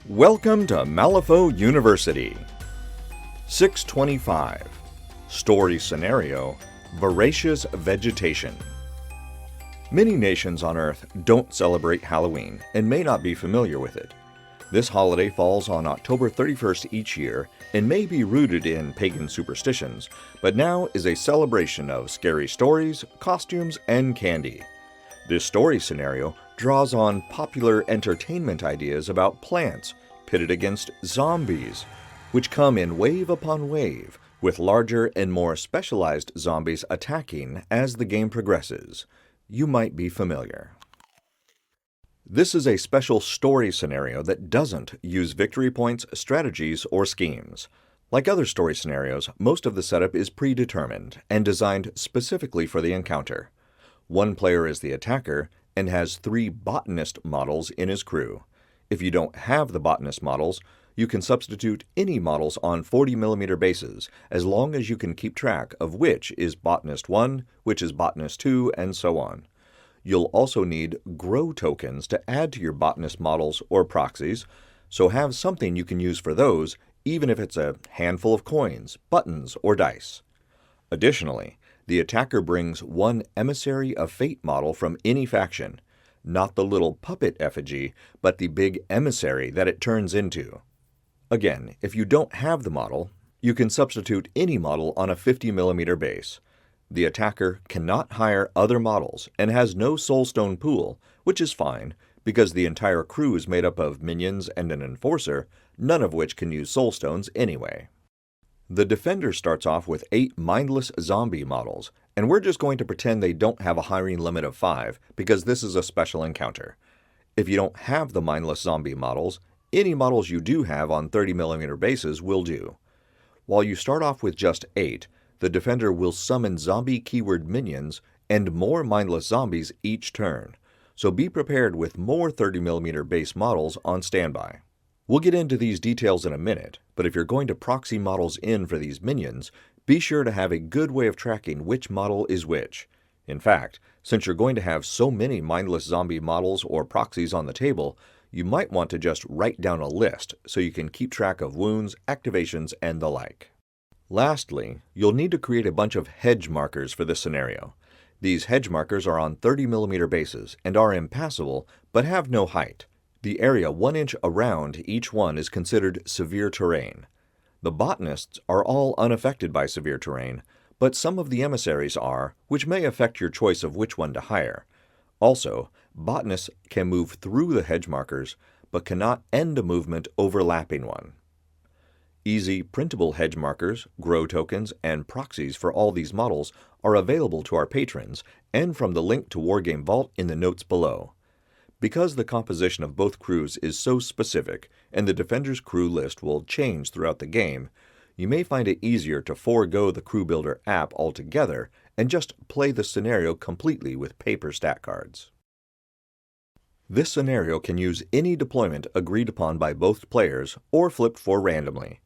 Welcome to Malifaux University. 625. Story Scenario, Voracious Vegetation. Many nations on Earth don't celebrate Halloween and may not be familiar with it. This holiday falls on October 31st each year and may be rooted in pagan superstitions, but now is a celebration of scary stories, costumes, and candy. This story scenario draws on popular entertainment ideas about plants pitted against zombies, which come in wave upon wave, with larger and more specialized zombies attacking as the game progresses. You might be familiar. This is a special story scenario that doesn't use victory points, strategies, or schemes. Like other story scenarios, most of the setup is predetermined and designed specifically for the encounter. One player is the attacker and has 3 botanist models in his crew. If you don't have the botanist models, you can substitute any models on 40mm bases as long as you can keep track of which is botanist 1, which is botanist 2, and so on. You'll also need grow tokens to add to your botanist models or proxies, so have something you can use for those, even if it's a handful of coins, buttons, or dice. Additionally, the attacker brings 1 Emissary of Fate model from any faction, not the little puppet effigy, but the big emissary that it turns into. Again, if you don't have the model, you can substitute any model on a 50mm base. The attacker cannot hire other models and has no soulstone pool, which is fine, because the entire crew is made up of minions and an enforcer, none of which can use soulstones anyway. The defender starts off with 8 mindless zombie models, and we're just going to pretend they don't have a hiring limit of 5 because this is a special encounter. If you don't have the mindless zombie models, any models you do have on 30mm bases will do. While you start off with just 8, the defender will summon zombie keyword minions and more mindless zombies each turn, so be prepared with more 30mm base models on standby. We'll get into these details in a minute, but if you're going to proxy models in for these minions, be sure to have a good way of tracking which model is which. In fact, since you're going to have so many mindless zombie models or proxies on the table, you might want to just write down a list so you can keep track of wounds, activations, and the like. Lastly, you'll need to create a bunch of hedge markers for this scenario. These hedge markers are on 30mm bases and are impassable, but have no height. The area 1 inch around each one is considered severe terrain. The botanists are all unaffected by severe terrain, but some of the emissaries are, which may affect your choice of which one to hire. Also, botanists can move through the hedge markers, but cannot end a movement overlapping one. Easy printable hedge markers, grow tokens, and proxies for all these models are available to our patrons and from the link to Wargames Vault in the notes below. Because the composition of both crews is so specific and the defender's crew list will change throughout the game, you may find it easier to forego the Crew Builder app altogether and just play the scenario completely with paper stat cards. This scenario can use any deployment agreed upon by both players or flipped for randomly.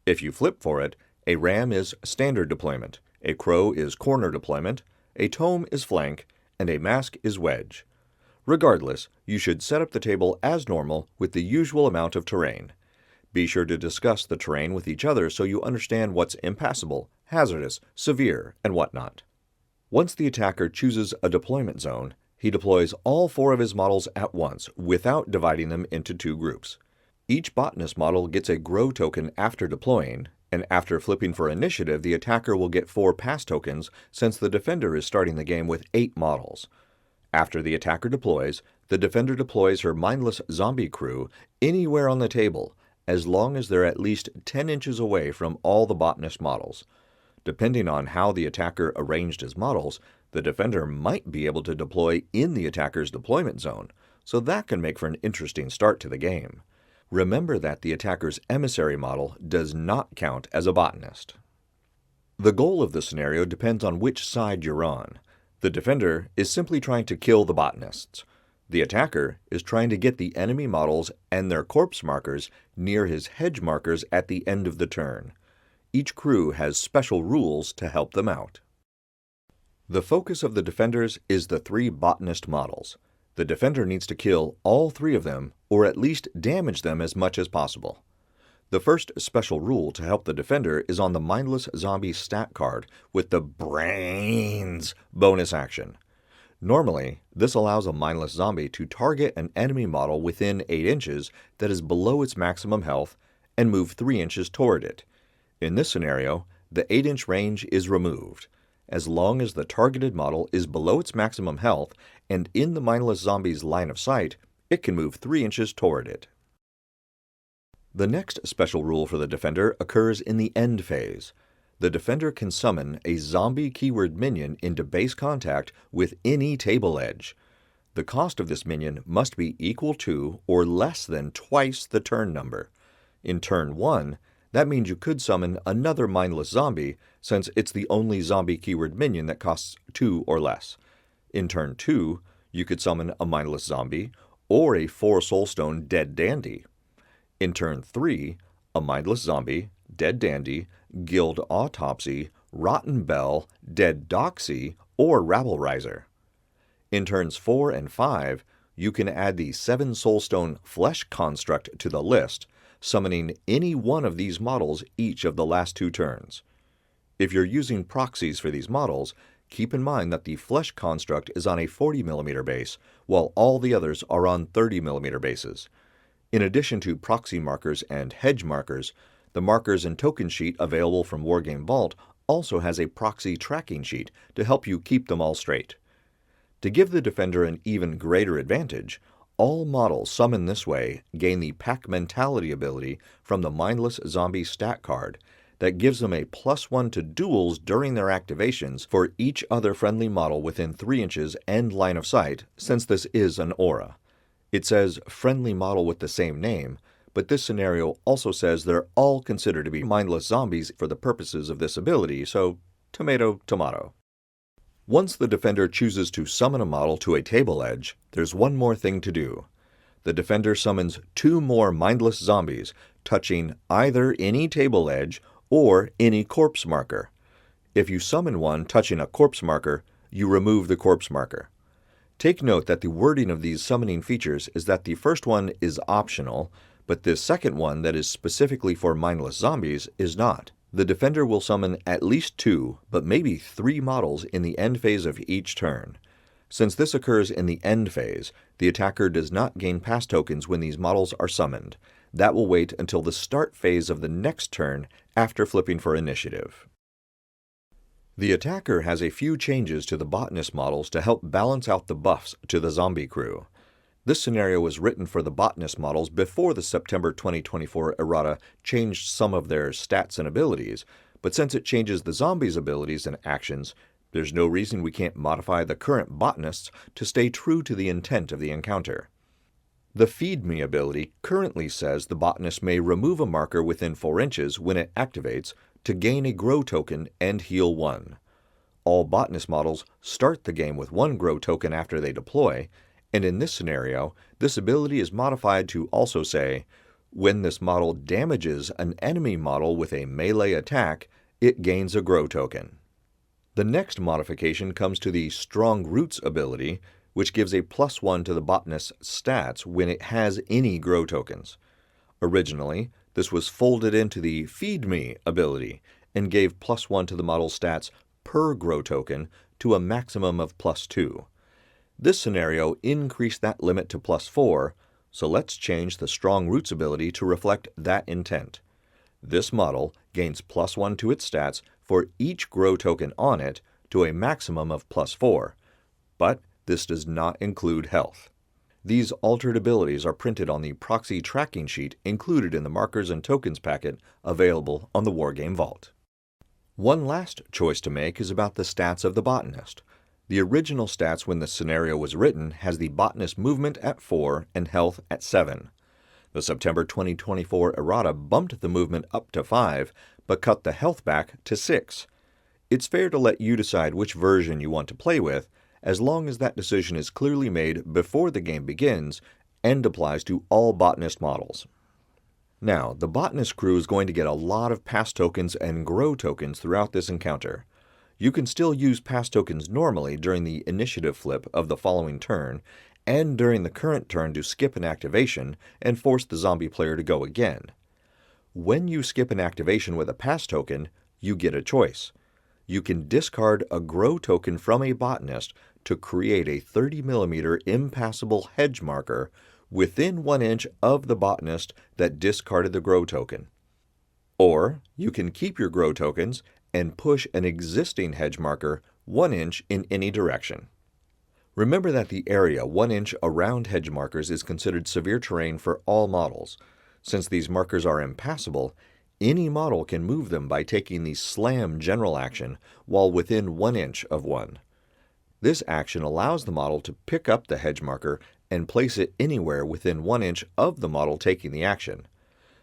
If you flip for it, a ram is standard deployment, a crow is corner deployment, a tome is flank, and a mask is wedge. Regardless, you should set up the table as normal with the usual amount of terrain. Be sure to discuss the terrain with each other so you understand what's impassable, hazardous, severe, and whatnot. Once the attacker chooses a deployment zone, he deploys all 4 of his models at once without dividing them into 2 groups. Each botanist model gets a grow token after deploying, and after flipping for initiative, the attacker will get 4 pass tokens since the defender is starting the game with 8 models. After the attacker deploys, the defender deploys her mindless zombie crew anywhere on the table, as long as they're at least 10 inches away from all the botanist models. Depending on how the attacker arranged his models, the defender might be able to deploy in the attacker's deployment zone, so that can make for an interesting start to the game. Remember that the attacker's emissary model does not count as a botanist. The goal of the scenario depends on which side you're on. The defender is simply trying to kill the botanists. The attacker is trying to get the enemy models and their corpse markers near his hedge markers at the end of the turn. Each crew has special rules to help them out. The focus of the defenders is the 3 botanist models. The defender needs to kill all 3 of them, or at least damage them as much as possible. The first special rule to help the defender is on the Mindless Zombie stat card with the Brains bonus action. Normally, this allows a mindless zombie to target an enemy model within 8 inches that is below its maximum health and move 3 inches toward it. In this scenario, the 8-inch range is removed. As long as the targeted model is below its maximum health and in the mindless zombie's line of sight, it can move 3 inches toward it. The next special rule for the defender occurs in the end phase. The defender can summon a zombie keyword minion into base contact with any table edge. The cost of this minion must be equal to or less than twice the turn number. In turn 1, that means you could summon another mindless zombie, since it's the only zombie keyword minion that costs 2 or less. In turn 2, you could summon a mindless zombie or a 4 soulstone dead dandy. In turn 3, a mindless zombie, dead dandy, guild autopsy, rotten bell, dead doxy, or rabble riser. In turns 4 and 5, you can add the 7 soulstone flesh construct to the list, summoning any one of these models each of the last 2 turns. If you're using proxies for these models, keep in mind that the flesh construct is on a 40mm base, while all the others are on 30mm bases. In addition to proxy markers and hedge markers, the markers and token sheet available from Wargames Vault also has a proxy tracking sheet to help you keep them all straight. To give the defender an even greater advantage, all models summoned this way gain the Pack Mentality ability from the Mindless Zombie stat card that gives them a +1 to duels during their activations for each other friendly model within 3 inches and line of sight, since this is an aura. It says friendly model with the same name, but this scenario also says they're all considered to be mindless zombies for the purposes of this ability, so tomato, tomato. Once the defender chooses to summon a model to a table edge, there's one more thing to do. The defender summons 2 more mindless zombies, touching either any table edge or any corpse marker. If you summon one touching a corpse marker, you remove the corpse marker. Take note that the wording of these summoning features is that the first one is optional, but this second one that is specifically for mindless zombies is not. The defender will summon at least 2, but maybe 3 models in the end phase of each turn. Since this occurs in the end phase, the attacker does not gain pass tokens when these models are summoned. That will wait until the start phase of the next turn after flipping for initiative. The attacker has a few changes to the botanist models to help balance out the buffs to the zombie crew. This scenario was written for the botanist models before the September 2024 errata changed some of their stats and abilities, but since it changes the zombies' abilities and actions, there's no reason we can't modify the current botanists to stay true to the intent of the encounter. The Feed Me ability currently says the botanist may remove a marker within 4 inches when it activates to gain a grow token and heal 1. All botanist models start the game with 1 grow token after they deploy, and in this scenario, this ability is modified to also say, when this model damages an enemy model with a melee attack, it gains a grow token. The next modification comes to the Strong Roots ability, which gives a +1 to the botanist's stats when it has any grow tokens. Originally, this was folded into the Feed Me ability and gave +1 to the model's stats per grow token to a maximum of +2. This scenario increased that limit to +4, so let's change the Strong Roots ability to reflect that intent. This model gains +1 to its stats for each grow token on it to a maximum of +4, but this does not include health. These altered abilities are printed on the proxy tracking sheet included in the markers and tokens packet available on the Wargames Vault. One last choice to make is about the stats of the botanist. The original stats when the scenario was written has the botanist movement at 4 and health at 7. The September 2024 errata bumped the movement up to 5, but cut the health back to 6. It's fair to let you decide which version you want to play with, as long as that decision is clearly made before the game begins and applies to all botanist models. Now, the botanist crew is going to get a lot of pass tokens and grow tokens throughout this encounter. You can still use pass tokens normally during the initiative flip of the following turn, and during the current turn to skip an activation and force the zombie player to go again. When you skip an activation with a pass token, you get a choice. You can discard a grow token from a botanist to create a 30mm impassable hedge marker within 1 inch of the botanist that discarded the grow token. Or you can keep your grow tokens and push an existing hedge marker 1 inch in any direction. Remember that the area 1 inch around hedge markers is considered severe terrain for all models. Since these markers are impassable, any model can move them by taking the Slam general action while within 1 inch of one. This action allows the model to pick up the hedge marker and place it anywhere within 1 inch of the model taking the action.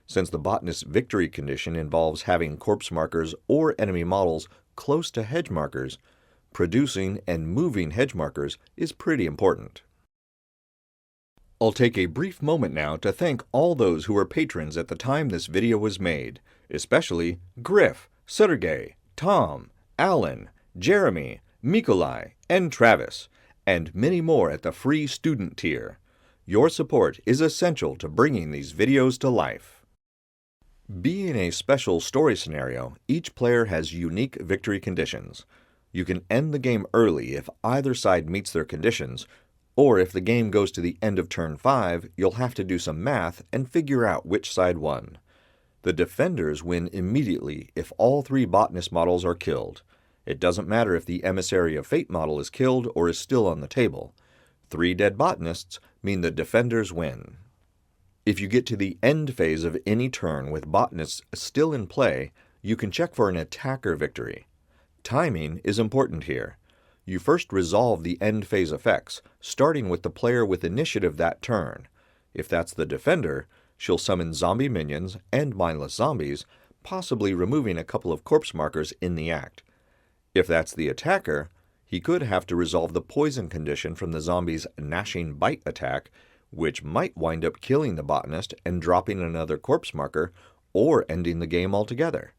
Since the botanist's victory condition involves having corpse markers or enemy models close to hedge markers, producing and moving hedge markers is pretty important. I'll take a brief moment now to thank all those who were patrons at the time this video was made, especially Griff, Sergey, Tom, Alan, Jeremy, Mikolai, and Travis, and many more at the free student tier. Your support is essential to bringing these videos to life. Being a special story scenario, each player has unique victory conditions. You can end the game early if either side meets their conditions, or if the game goes to the end of turn 5, you'll have to do some math and figure out which side won. The defenders win immediately if all 3 botanist models are killed. It doesn't matter if the Emissary of Fate model is killed or is still on the table. 3 dead botanists mean the defenders win. If you get to the end phase of any turn with botanists still in play, you can check for an attacker victory. Timing is important here. You first resolve the end phase effects, starting with the player with initiative that turn. If that's the defender, she'll summon zombie minions and mindless zombies, possibly removing a couple of corpse markers in the act. If that's the attacker, he could have to resolve the poison condition from the zombie's gnashing bite attack, which might wind up killing the botanist and dropping another corpse marker, or ending the game altogether.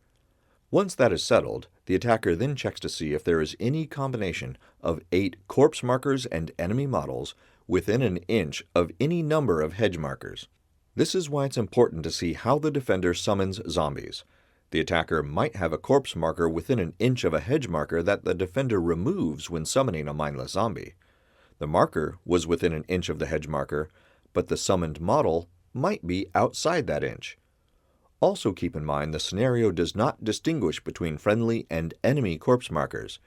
Once that is settled, the attacker then checks to see if there is any combination of 8 corpse markers and enemy models within 1 inch of any number of hedge markers. This is why it's important to see how the defender summons zombies. The attacker might have a corpse marker within 1 inch of a hedge marker that the defender removes when summoning a mindless zombie. The marker was within 1 inch of the hedge marker, but the summoned model might be outside that inch. Also keep in mind the scenario does not distinguish between friendly and enemy corpse markers.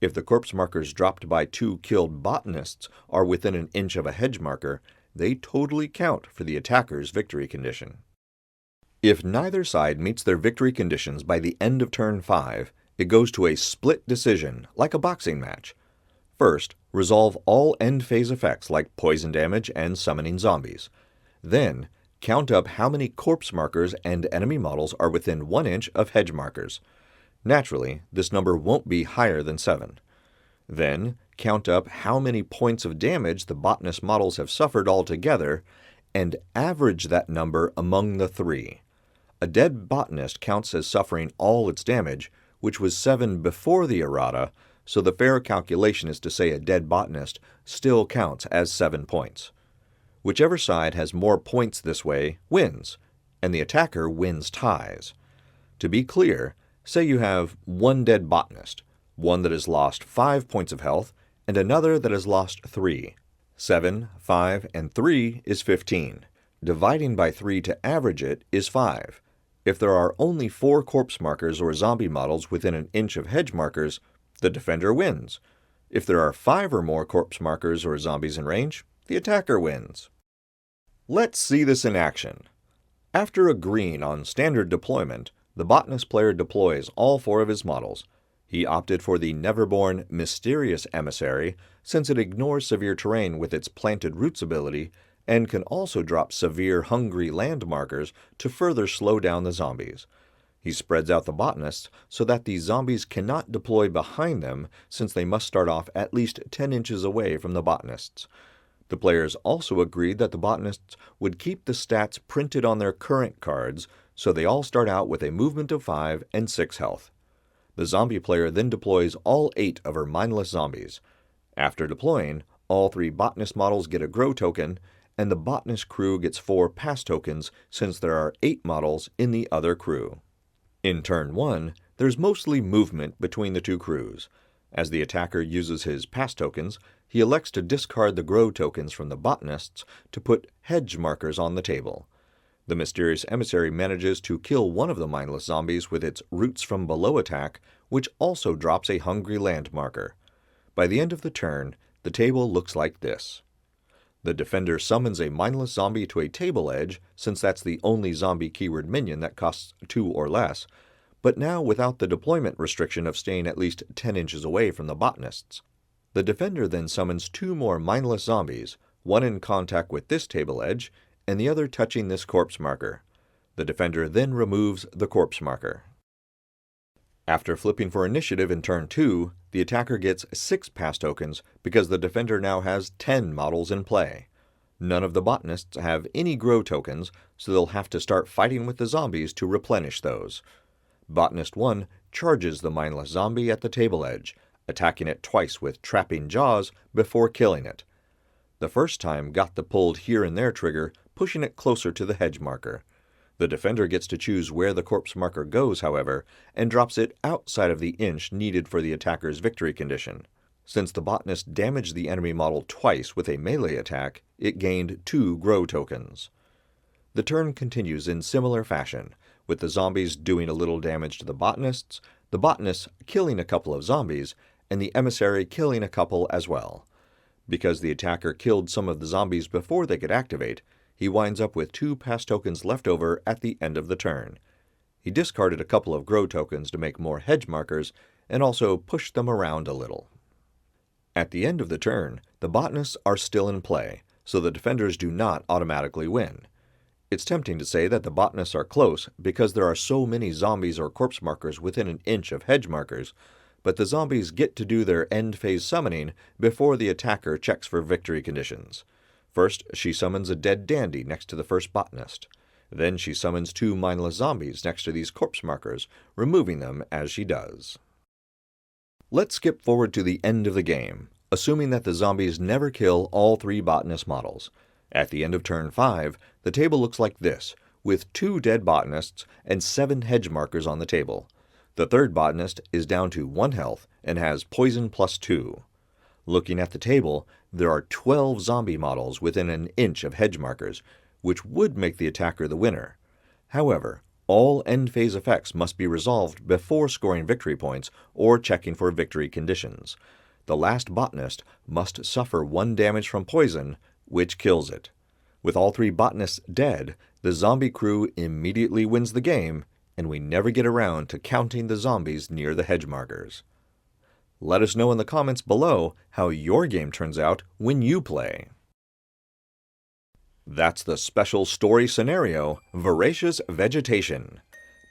If the corpse markers dropped by 2 killed botanists are within 1 inch of a hedge marker, they totally count for the attacker's victory condition. If neither side meets their victory conditions by the end of turn 5, it goes to a split decision, like a boxing match. First, resolve all end phase effects like poison damage and summoning zombies. Then, count up how many corpse markers and enemy models are within 1 inch of hedge markers. Naturally, this number won't be higher than 7. Then, count up how many points of damage the botanist models have suffered altogether, and average that number among the 3. A dead botanist counts as suffering all its damage, which was 7 before the errata, so the fair calculation is to say a dead botanist still counts as 7 points. Whichever side has more points this way wins, and the attacker wins ties. To be clear, say you have 1 dead botanist, one that has lost 5 points of health, and another that has lost 3. 7, 5, and 3 is 15. Dividing by 3 to average it is 5. If there are only 4 corpse markers or zombie models within 1 inch of hedge markers, the defender wins. If there are 5 or more corpse markers or zombies in range, the attacker wins. Let's see this in action. After agreeing on standard deployment, the botanist player deploys all 4 of his models. He opted for the Neverborn Mysterious Emissary since it ignores severe terrain with its Planted Roots ability and can also drop severe Hungry Land markers to further slow down the zombies. He spreads out the botanists so that the zombies cannot deploy behind them since they must start off at least 10 inches away from the botanists. The players also agreed that the botanists would keep the stats printed on their current cards, so they all start out with a movement of 5 and 6 health. The zombie player then deploys all 8 of her mindless zombies. After deploying, all 3 botanist models get a grow token, and the botanist crew gets 4 pass tokens since there are 8 models in the other crew. In turn 1, there's mostly movement between the 2 crews. As the attacker uses his pass tokens, he elects to discard the grow tokens from the botanists to put hedge markers on the table. The mysterious emissary manages to kill one of the mindless zombies with its roots from below attack, which also drops a hungry land marker. By the end of the turn, the table looks like this. The defender summons a mindless zombie to a table edge, since that's the only zombie keyword minion that costs 2 or less, but now without the deployment restriction of staying at least 10 inches away from the botanists. The defender then summons 2 more mindless zombies, one in contact with this table edge, and the other touching this corpse marker. The defender then removes the corpse marker. After flipping for initiative in turn 2, the attacker gets 6 pass tokens because the defender now has 10 models in play. None of the botanists have any grow tokens, so they'll have to start fighting with the zombies to replenish those. Botanist 1 charges the mindless zombie at the table edge, attacking it twice with trapping jaws before killing it. The first time got the pulled here and there trigger, pushing it closer to the hedge marker. The defender gets to choose where the corpse marker goes, however, and drops it outside of the inch needed for the attacker's victory condition. Since the botanist damaged the enemy model twice with a melee attack, it gained 2 grow tokens. The turn continues in similar fashion, with the zombies doing a little damage to the botanists killing a couple of zombies, and the emissary killing a couple as well. Because the attacker killed some of the zombies before they could activate, he winds up with 2 pass tokens left over at the end of the turn. He discarded a couple of grow tokens to make more hedge markers, and also pushed them around a little. At the end of the turn, the botanists are still in play, so the defenders do not automatically win. It's tempting to say that the botanists are close because there are so many zombies or corpse markers within an inch of hedge markers, but the zombies get to do their end phase summoning before the attacker checks for victory conditions. First, she summons a dead dandy next to the first botanist. Then she summons 2 mindless zombies next to these corpse markers, removing them as she does. Let's skip forward to the end of the game, assuming that the zombies never kill all 3 botanist models. At the end of turn 5, the table looks like this, with 2 dead botanists and 7 hedge markers on the table. The third botanist is down to 1 health and has poison +2. Looking at the table, there are 12 zombie models within an inch of hedge markers, which would make the attacker the winner. However, all end phase effects must be resolved before scoring victory points or checking for victory conditions. The last botanist must suffer 1 damage from poison, which kills it. With all 3 botanists dead, the zombie crew immediately wins the game, and we never get around to counting the zombies near the hedge markers. Let us know in the comments below how your game turns out when you play. That's the special story scenario, Voracious Vegetation.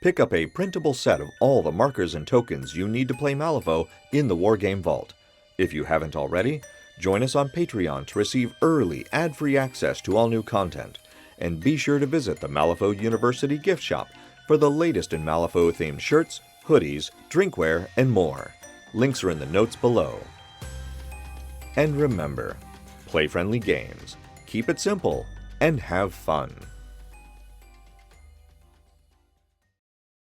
Pick up a printable set of all the markers and tokens you need to play Malifaux in the Wargames Vault. If you haven't already, join us on Patreon to receive early, ad-free access to all new content, and be sure to visit the Malifaux University gift shop for the latest in Malifaux-themed shirts, hoodies, drinkware, and more. Links are in the notes below. And remember, play friendly games, keep it simple, and have fun.